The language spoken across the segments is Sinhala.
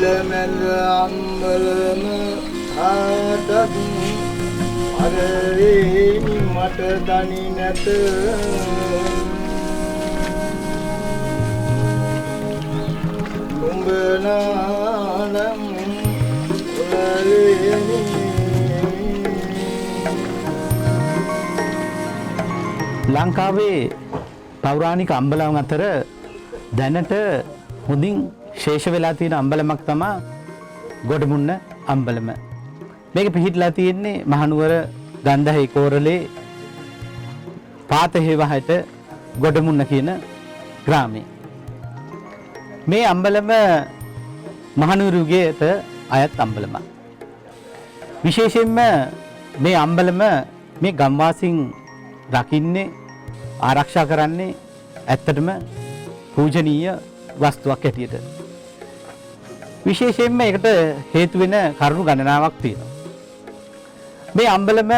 ඉලමෙල අම්බලම ආටත් අරේනි මට දනි නැත නුඹනානම් ඔලේනි ලංකාවේ පෞරාණික අම්බලම් අතර දැනට හොඳින් ශේෂ වෙලා තියෙන අම්බලමක් තමයි ගොඩමුන්න අම්බලම. මේක පිහිටලා තියෙන්නේ මහනුවර ගන්ධහේ කෝරළේ පාතහේවහට ගොඩමුන්න කියන ග්‍රාමයේ. මේ අම්බලම මහනුවරුගේට අයත් අම්බලමක්. විශේෂයෙන්ම මේ අම්බලම මේ ගම්වාසීන් රකින්නේ ආරක්ෂා කරන්නේ ඇත්තටම පූජනීය වස්තුවක් හැටියට. විශේෂයෙන්ම ඒකට හේතු වෙන කරුණු ගණනාවක් තියෙනවා. මේ අම්බලම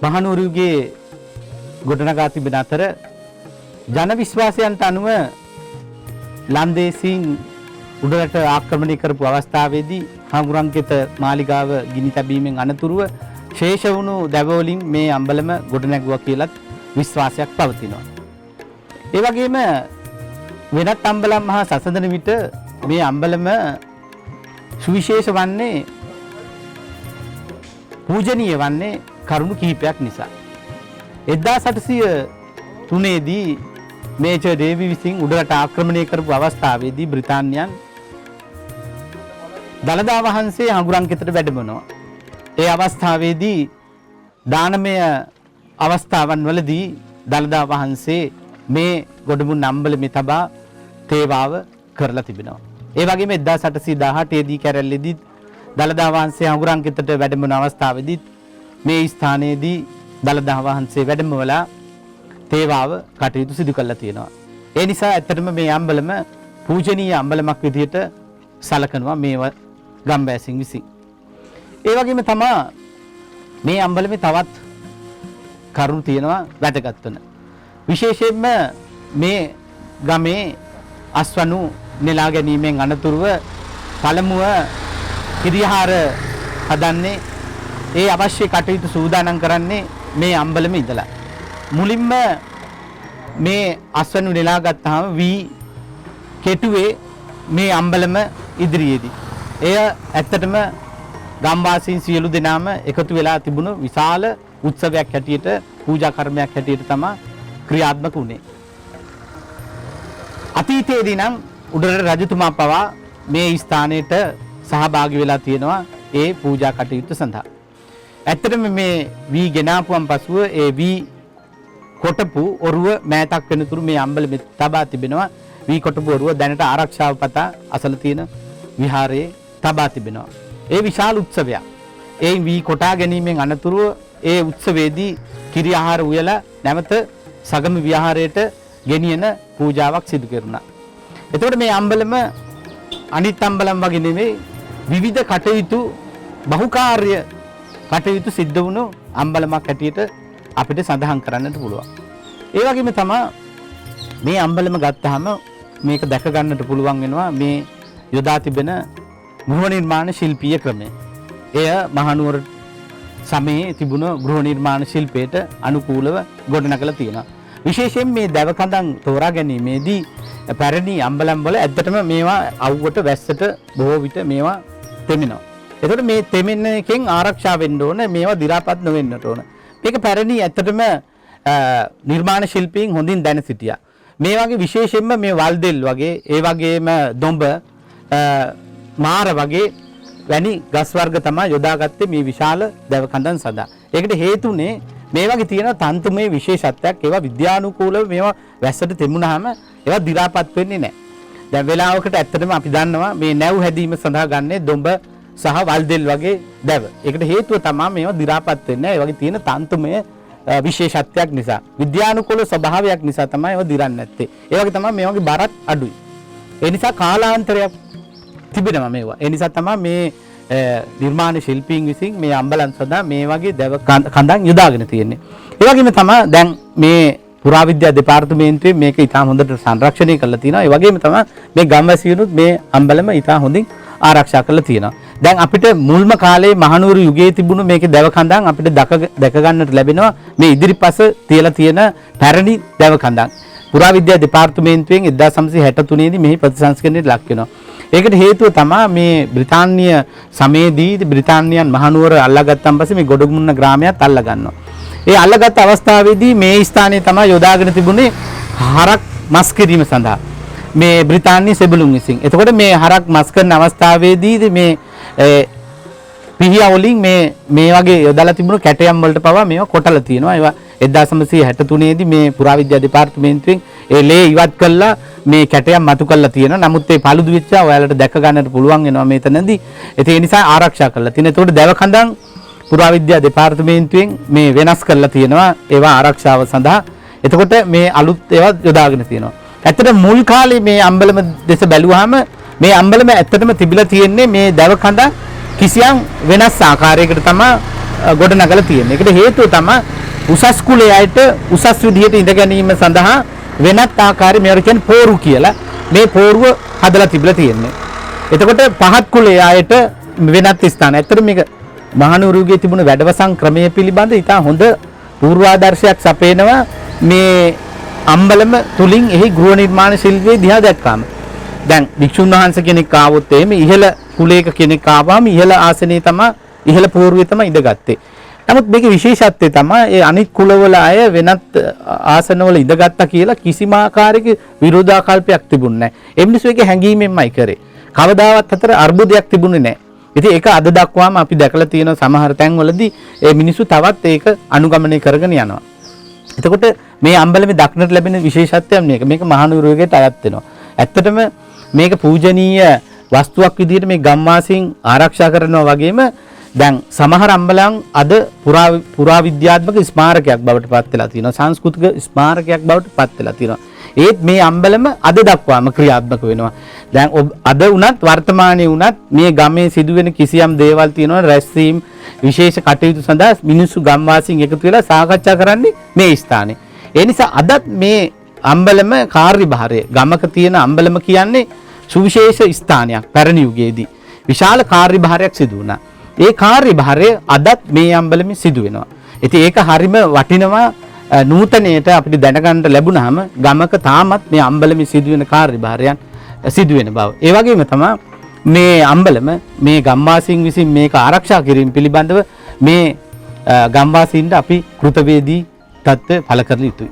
මහනුවරුගේ ගොඩනගා තිබෙන අතර ජන විශ්වාසයන්ට අනුව ලන්දේසීන් උඩරට ආක්‍රමණය කරපු අවස්ථාවේදී හාමුදුරන්ගෙත මාලිගාව ගිනි තැබීමෙන් අනතුරුව ශේෂ වුණු දැවවලින් මේ අම්බලම ගොඩනැගුවා කියලත් විශ්වාසයක් පවතිනවා. ඒ වගේම වෙනත් අම්බලම් මහා සසඳන විට මේ අම්බලම සුවිශේෂ වන්නේ පූජනීය වන්නේ කරුණු කිහිපයක් නිසා. 1803 දී මේජර් ඩේවි විසින් උඩරට ආක්‍රමණය කරපු අවස්ථාවේදී බ්‍රිතාන්‍යයන් දළදා වහන්සේ හඟුරන්ගෙතට වැඩමනවා. ඒ අවස්ථාවේදී දානමය අවස්ථාවන් වලදී දළදා වහන්සේ මේ ගොඩමුන්න අම්බලමේ තබා තේවාව කරලා තිබෙනවා. ඒ වගේම 1818 දී කැරැල්ලේදී දළදා වහන්සේ හඟුරන්ගෙතට වැඩමන අවස්ථාවේදී මේ ස්ථානයේදී දළදා වහන්සේ වැඩමවලා තේවාව කටයුතු සිදු කළා තියෙනවා. ඒ නිසා ඇත්තටම මේ අම්බලම පූජනීය අම්බලමක් විදිහට සලකනවා මේ ගම්වැසින් විසින්. ඒ වගේම තමයි මේ අම්බලමේ තවත් කරුණු තියෙනවා වැදගත් වෙන. විශේෂයෙන්ම මේ ගමේ අස්වනු නෙලා ගැනීමෙන් අනතුරුව පළමුව කිරියහාර හදන්නේ ඒ අවශ්‍ය කටයුතු සූදානම් කරන්නේ මේ අම්බලමේ ඉඳලා. මුලින්ම මේ අස්වනු නෙලා ගත්තාම වී කෙටුවේ මේ අම්බලම ඉදිරියේදී. එය ඇත්තටම ගම්වාසීන් සියලු දෙනාම එකතු වෙලා තිබුණු විශාල උත්සවයක් හැටියට පූජා කර්මයක් හැටියට තමයි ක්‍රියාත්මක වුණේ. අතීතයේදී නම් උඩරට රජතුමා පවා මේ ස්ථානයට සහභාගී වෙලා තියෙනවා ඒ පූජා කටයුතු සඳහා. ඇත්තටම මේ වී ගෙනාපුවන් පසුව ඒ වී කොටපු ඔරුව මෑතක් වෙනතුරු මේ අම්බලමේ තබා තිබෙනවා. වී කොටපු ඔරුව දැනට ආරක්ෂාව පතා අසල තියෙන විහාරයේ තබා තිබෙනවා. ඒ විශාල උත්සවයක්. ඒ වී කොටා ගැනීමෙන් අනතුරුව ඒ උත්සවයේදී කිරි ආහාර උයලා නැවත සගම විහාරයට ගෙනියන පූජාවක් සිදු කෙරුණා. එතකොට මේ අම්බලම අනිත් අම්බලම් වගේ නෙමෙයි විවිධ කටයුතු බහුකාර්ය කටයුතු සිද්ධ වුණු අම්බලමක් හැටියට අපිට සඳහන් කරන්නට පුළුවන්. ඒ වගේම තමයි මේ අම්බලම ගත්තාම මේක දැක ගන්නට පුළුවන් වෙනවා මේ යොදා තිබෙන ගෘහ නිර්මාණ ශිල්පීය ක්‍රමය. එය මහනුවර සමයේ තිබුණ ගෘහ නිර්මාණ ශිල්පයට අනුකූලව ගොඩනගලා තියෙනවා. විශේෂයෙන් මේ දැව කඳන් තෝරා ගැනීමේදී පැරණි අම්බලම් වල ඇත්තටම මේවා අවුවට වැස්සට බොහෝ විට මේවා තෙමෙනවා. එතකොට මේ තෙමෙන එකෙන් ආරක්ෂා වෙන්න ඕන, මේවා දි รา පත් නොවෙන්නට ඕන. මේක පැරණි ඇත්තටම නිර්මාණ ශිල්පීන් හොඳින් දැන සිටියා. මේ වගේ විශේෂයෙන්ම මේ වල්දෙල් වගේ ඒ වගේම දොඹ මාර වගේ වැනි ගස් වර්ග තමයි යොදාගත්තේ මේ විශාල දැව කඳන් සඳහා. ඒකට හේතුනේ මේ වගේ තියෙන තන්තුමය විශේෂත්වයක්. ඒවා විද්‍යානුකූලව මේවා වැස්සට තෙමුනහම ඒවා දි รา පත් වෙන්නේ නැහැ. දැන් වෙලාවකට ඇත්තටම අපි දන්නවා මේ නැව් හැදීම සඳහා ගන්නේ දොඹ සහ වල්දෙල් වගේ දැව. ඒකට හේතුව තමයි මේවා දි รา පත් වෙන්නේ නැහැ. ඒ වගේ තියෙන තන්තුමය විශේෂත්වයක් නිසා. විද්‍යානුකූල ස්වභාවයක් නිසා තමයි ඒවා දිරන්නේ නැත්තේ. ඒ වගේ තමයි මේ වගේ බරත් අඩුයි. ඒ නිසා කාලාන්තරයක් තිබෙනවා මේවා. ඒ නිසා තමයි මේ නිර්මාණ ශිල්පීන් විසින් මේ අම්බලන් සඳහා මේ වගේ දැව කඳන් යොදාගෙන තියෙන්නේ. ඒ වගේම තමයි දැන් මේ පුරාවිද්‍යා දෙපාර්තමේන්තුවේ මේක ඉතාම හොඳට සංරක්ෂණය කරලා තියෙනවා. ඒ වගේම තමයි මේ ගම්වැසියනුත් මේ අම්බලම ඉතාම හොඳින් ආරක්ෂා කරලා තියෙනවා. දැන් අපිට මුල්ම කාලේ මහනුවර යුගයේ තිබුණු මේකේ දැව කඳන් අපිට දැක ගන්නට ලැබෙනවා මේ ඉදිරිපස තියලා තියෙන පැරණි දැව කඳන්. පුරාවිද්‍යා දෙපාර්තමේන්තුවෙන් 1963 දී මෙහි ප්‍රතිසංස්කරණයට ලක් වෙනවා. ඒකට හේතුව තමයි මේ බ්‍රිතාන්‍ය සමයේදී බ්‍රිතාන්‍යයන් මහනුවර අල්ලාගත්තන් පස්සේ මේ ගොඩමුන්න ග්‍රාමයත් අල්ලා ගන්නවා. ඒ අල්ලාගත් අවස්ථාවේදී මේ ස්ථානයේ තමයි යොදාගෙන තිබුණේ හරක් මස් කිරීම සඳහා. මේ බ්‍රිතාන්‍ය සෙබළුන් විසින්. එතකොට මේ හරක් මස් කරන අවස්ථාවේදී මේ පිහියා වලින් මේ වගේ යොදලා තිබුණු කැටයම් වලට පවා මේවා කොටලා තියෙනවා. ඒවා 1963 දී මේ පුරාවිද්‍යා දෙපාර්තමේන්තුවෙන් ඒ ලේ ඉවත් කළා මේ කැටයම් මතු කරලා තියෙනවා. නමුත් ඒ paludu වෙච්ච ඔයාලට දැක ගන්නට පුළුවන් වෙනවා මෙතනදී. ඒ නිසා ආරක්ෂා කරලා තියෙනවා. ඒතකොට දැව කඳන් පුරාවිද්‍යා දෙපාර්තමේන්තුවෙන් මේ වෙනස් කරලා තියෙනවා ඒවා ආරක්ෂාව සඳහා. එතකොට මේ අලුත් ඒවා යොදාගෙන තියෙනවා. ඇත්තට මුල් කාලේ මේ අම්බලම දෙස බැලුවාම මේ අම්බලම ඇත්තටම තිබිලා තියෙන්නේ මේ දැව කඳ කිසියම් වෙනස් ආකාරයකට තමයි ගොඩ නගලා තියෙන්නේ. ඒකට හේතුව තමයි උසස් කුලයේ අයට උසස් විදිහට ඉඳ ගැනීම සඳහා වෙනත් ආකාරයේ මේවට කියන්නේ පෝරු කියලා මේ පෝරුව හදලා තිබිලා තියෙන්නේ. එතකොට පහත් කුලයේ අයට වෙනත් ස්ථාන. ඇත්තට මේක මහනුවරගේ තිබුණ වැඩවසම් ක්‍රමයේ පිළිබඳ ඉතා හොඳ පූර්වාදර්ශයක් සපයනවා මේ අම්බලම තුලින් එහි ගෘහ නිර්මාණ ශිල්පයේ දිහා දැක්කාම. දැන් වික්ෂුන් වහන්සේ කෙනෙක් ආවොත් එහෙම ඉහළ කුලයක කෙනෙක් ආවම ඉහළ ආසනයේ තමයි ඉහළ පෝරුවේ තමයි ඉඳගත්තේ. නමුත් මේකේ විශේෂත්වය තමයි ඒ අනිත් කුලවල අය වෙනත් ආසනවල ඉඳගත්තා කියලා කිසිම ආකාරයක විරෝධාකල්පයක් තිබුණේ නැහැ. ඒ මිනිස්සු ඒකේ හැංගීමෙන්මයි කරේ. කවදාවත් අතර අර්බුදයක් තිබුණේ නැහැ. ඉතින් ඒක අද දක්වාම අපි දැකලා තියෙන සමහර තැන්වලදී ඒ මිනිස්සු තවත් ඒක අනුගමනය කරගෙන යනවා. එතකොට මේ අම්බලමේ දක්නට ලැබෙන විශේෂත්වයක් මේක. මේක මහනුවරයකට අයත් වෙනවා. ඇත්තටම මේක පූජනීය වස්තුවක් විදිහට මේ ගම්වාසීන් ආරක්ෂා කරනවා වගේම දැන් සමහර අම්බලම් අද පුරාවිද්‍යාත්මක ස්මාරකයක් බවට පත් වෙලා තියෙනවා. සංස්කෘතික ස්මාරකයක් බවට පත් වෙලා තියෙනවා. ඒත් මේ අම්බලම අද දක්වාම ක්‍රියාත්මක වෙනවා. දැන් අද වුණත් වර්තමානයේ වුණත් මේ ගමේ සිදුවෙන කිසියම් දේවල් තියෙනවා රැස්වීම විශේෂ කටයුතු සඳහා මිනිස්සු ගම්වාසීන් එකතු වෙලා සාකච්ඡා කරන්නේ මේ ස්ථානේ. ඒ නිසා අදත් මේ අම්බලම කාර්යභාරය ගමක තියෙන අම්බලම කියන්නේ සුවිශේෂ ස්ථානයක්. පැරණි යුගයේදී විශාල කාර්යභාරයක් සිදු වුණා. ඒ කාර්යභාරය අදත් මේ අම්බලමේ සිදු වෙනවා. ඉතින් ඒක හරිම වටිනවා නූතනයට අපිට දැනගන්න ලැබුණාම ගමක තාමත් මේ අම්බලමේ සිදුවෙන කාර්යභාරයන් සිදුවෙන බව. ඒ වගේම තමයි මේ අම්බලම මේ ගම්වාසීන් විසින් මේක ආරක්ෂා කිරීම පිළිබඳව මේ ගම්වාසීන්ට අපි කෘතවේදී තත්ත්ව පළ කරලා යුතුයි.